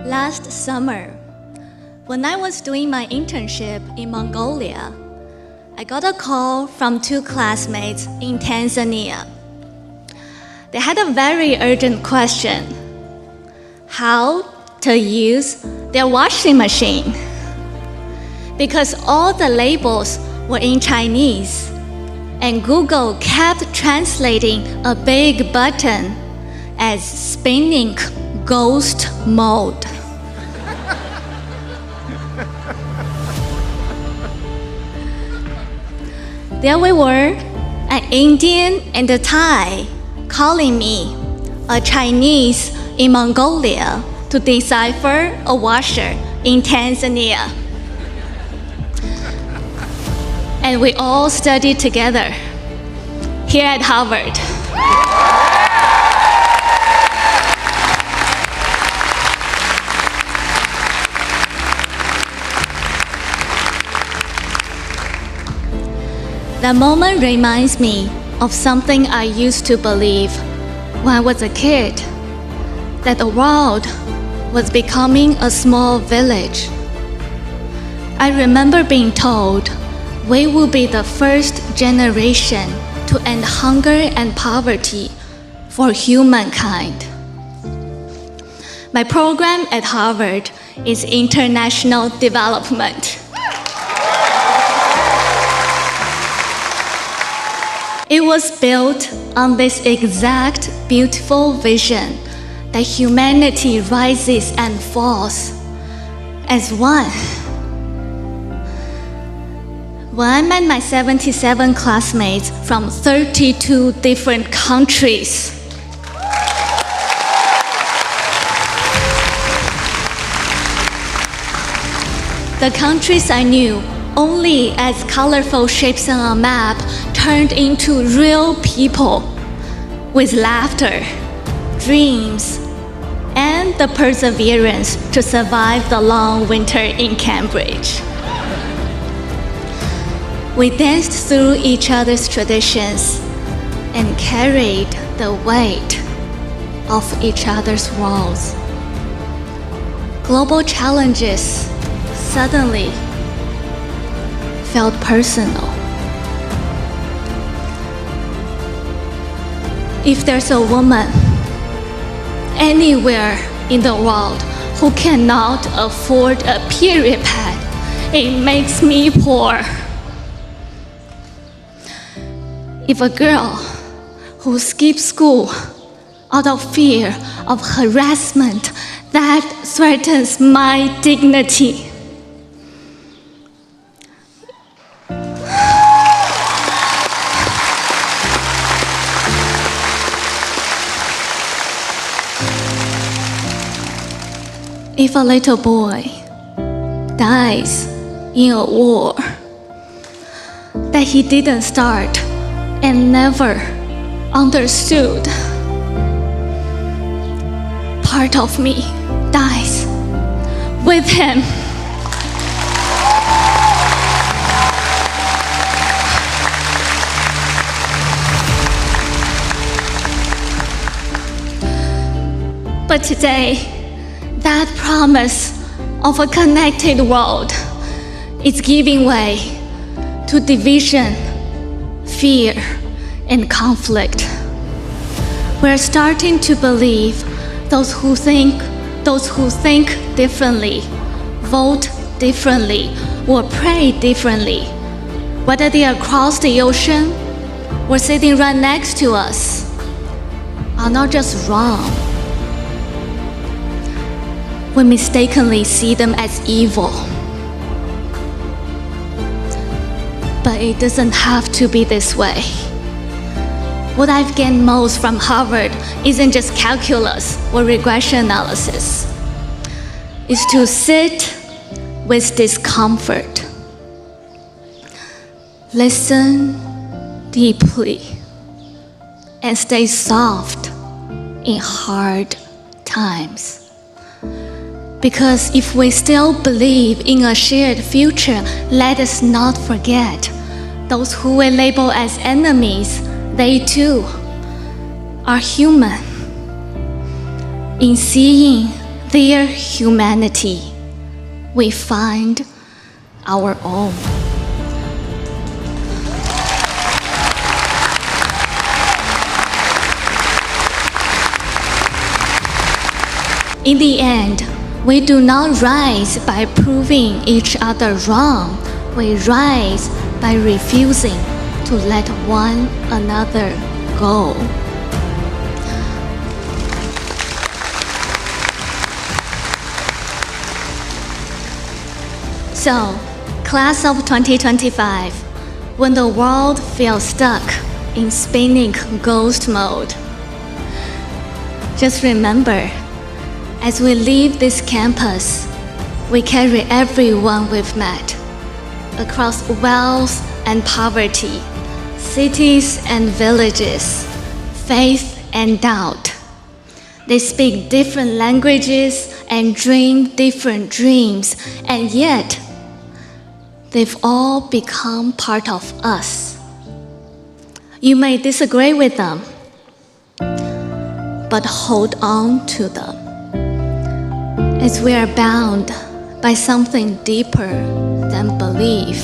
Last summer, when I was doing my internship in Mongolia, I got a call from two classmates in Tanzania. They had a very urgent question: how to use their washing machine. Because all the labels were in Chinese, and Google kept translating a big button as spinning ghost mode. There we were, an Indian and a Thai, calling me, a Chinese in Mongolia, to decipher a washer in Tanzania. And we all studied together here at Harvard. That moment reminds me of something I used to believe when I was a kid, that the world was becoming a small village. I remember being told we will be the first generation to end hunger and poverty for humankind. My program at Harvard is international development. It was built on this exact beautiful vision that humanity rises and falls as one. When I met my 77 classmates from 32 different countries, the countries I knew only as colorful shapes on a map turned into real people with laughter, dreams, and the perseverance to survive the long winter in Cambridge. We danced through each other's traditions and carried the weight of each other's worlds. Global challenges suddenly felt personal. If there's a woman anywhere in the world who cannot afford a period pad, it makes me poor. If a girl who skips school out of fear of harassment that threatens my dignity, if a little boy dies in a war that he didn't start and never understood, part of me dies with him. But today, that promise of a connected world is giving way to division, fear, and conflict. We're starting to believe those who think differently, vote differently, or pray differently, whether they are across the ocean or sitting right next to us, are not just wrong. We mistakenly see them as evil. But it doesn't have to be this way. What I've gained most from Harvard isn't just calculus or regression analysis. It's to sit with discomfort, listen deeply, and stay soft in hard times. Because if we still believe in a shared future, let us not forget those who we label as enemies, they too are human. In seeing their humanity, we find our own. In the end, we do not rise by proving each other wrong. We rise by refusing to let one another go. So, class of 2025, when the world feels stuck in spinning ghost mode, just remember, as we leave this campus, we carry everyone we've met, across wealth and poverty, cities and villages, faith and doubt. They speak different languages and dream different dreams, and yet they've all become part of us. You may disagree with them, but hold on to them, as we are bound by something deeper than belief,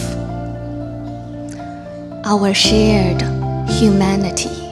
our shared humanity.